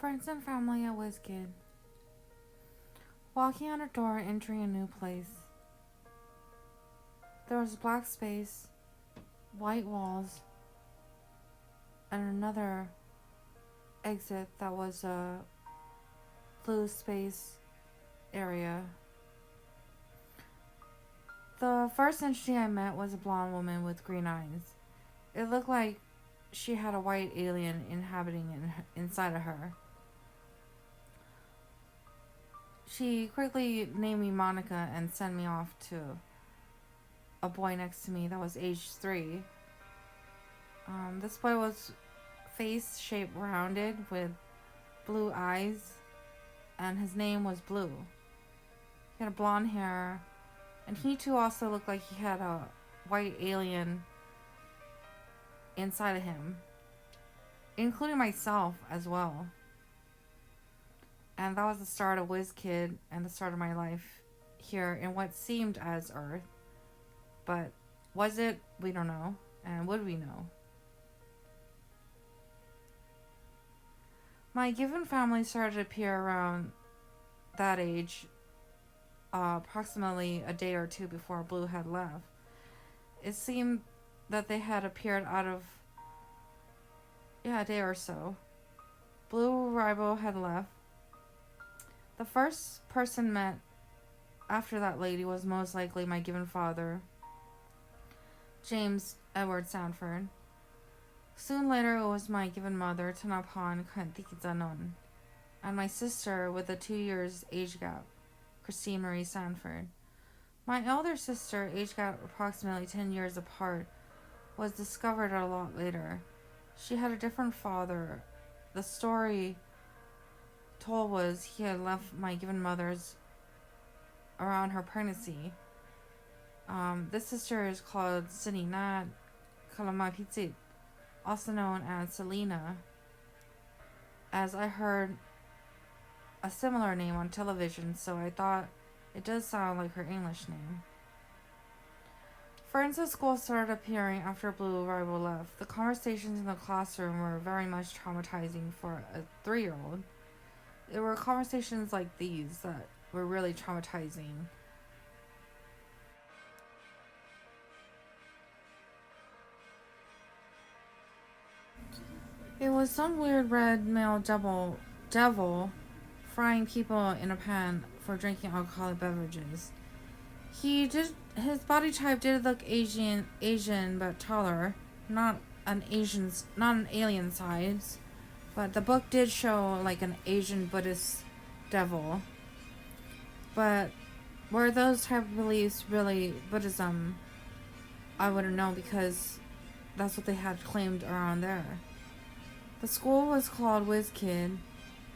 Friends and family at Wizkid. Walking on a door, entering a new place. There was black space, white walls, and another exit that was a blue space area. The first entity I met was a blonde woman with green eyes. It looked like she had a white alien inhabiting inside of her. She quickly named me Monica and sent me off to a boy next to me that was age 3. This boy was face shaped rounded with blue eyes, and his name was Blue. He had blonde hair, and he too also looked like he had a white alien inside of him, including myself as well. And that was the start of Wizkid and the start of my life here in what seemed as Earth. But was it? We don't know. And would we know? My given family started to appear around that age, approximately a day or two before Blue had left. It seemed that they had appeared out of, a day or so. Blue Rival had left. The first person met after that lady was most likely my given father, James Edward Sanford. Soon later, it was my given mother, Tanapan Kantikizanon, and my sister with a 2 years age gap, Christine Marie Sanford. My elder sister, age gap approximately 10 years apart, was discovered a lot later. She had a different father. The story told was he had left my given mother's around her pregnancy. This sister is called Sinina Kalamapitsit, also known as Selena, as I heard a similar name on television, so I thought it does sound like her English name. Friends at school started appearing after Blue Rival left. The conversations in the classroom were very much traumatizing for a 3-year-old. There were conversations like these that were really traumatizing. It was some weird red male devil frying people in a pan for drinking alcoholic beverages. His body type did look Asian but taller, not an alien size. But the book did show like an Asian Buddhist devil. But were those type of beliefs really Buddhism? I wouldn't know, because that's what they had claimed around there. The school was called Wizkid,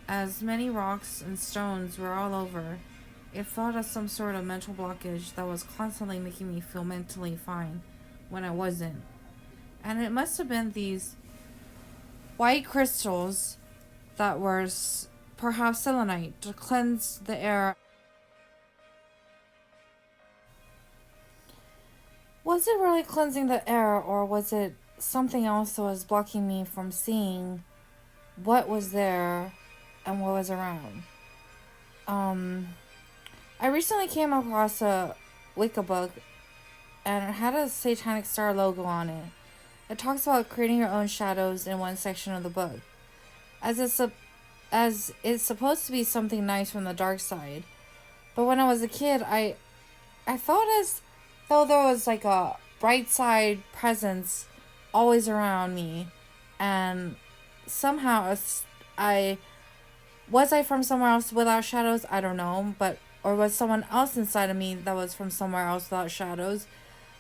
as many rocks and stones were all over. It felt as some sort of mental blockage that was constantly making me feel mentally fine when I wasn't. And it must have been these white crystals that were perhaps selenite to cleanse the air. Was it really cleansing the air, or was it something else that was blocking me from seeing what was there and what was around? I recently came across a Wicca book, and it had a satanic star logo on it. It talks about creating your own shadows in one section of the book, as it's supposed to be something nice from the dark side. But when I was a kid, I felt as though there was like a bright side presence always around me, and somehow I from somewhere else without shadows? I don't know, or was someone else inside of me that was from somewhere else without shadows?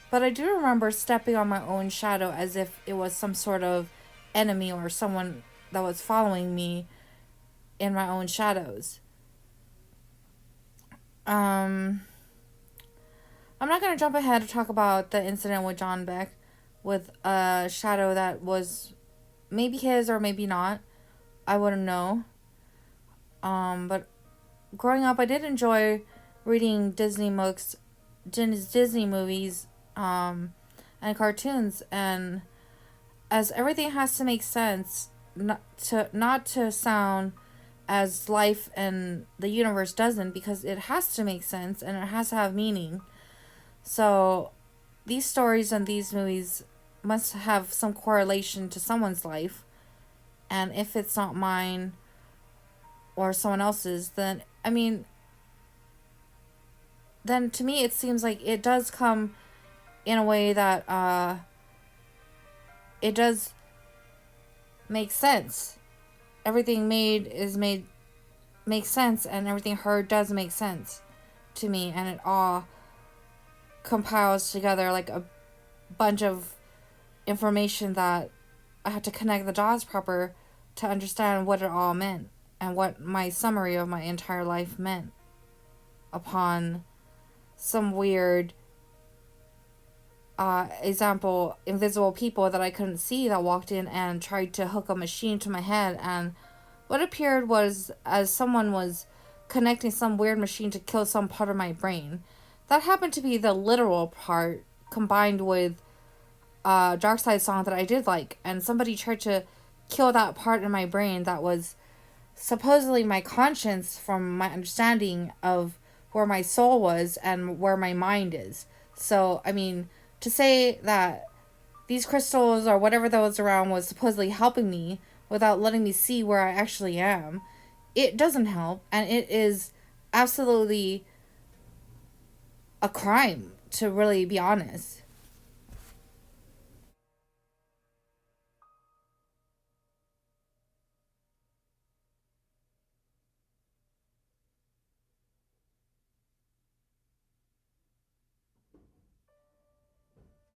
But I do remember stepping on my own shadow as if it was some sort of enemy or someone that was following me in my own shadows. I'm not going to jump ahead to talk about the incident with John Beck with a shadow that was maybe his or maybe not. I wouldn't know. But growing up, I did enjoy reading Disney movies, and cartoons, and as everything has to make sense, not to sound as life and the universe doesn't, because it has to make sense and it has to have meaning. So these stories and these movies must have some correlation to someone's life. And if it's not mine or someone else's, then, I mean, then to me it seems like it does come in a way that it does make sense. Everything made makes sense, and everything heard does make sense to me, and it all compiles together like a bunch of information that I had to connect the dots proper to understand what it all meant and what my summary of my entire life meant upon some weird example, invisible people that I couldn't see that walked in and tried to hook a machine to my head, and what appeared was as someone was connecting some weird machine to kill some part of my brain. That happened to be the literal part combined with a Dark Side song that I did like, and somebody tried to kill that part in my brain that was supposedly my conscience from my understanding of where my soul was and where my mind is. So, I mean, to say that these crystals or whatever that was around was supposedly helping me without letting me see where I actually am, it doesn't help, and it is absolutely a crime, to really be honest.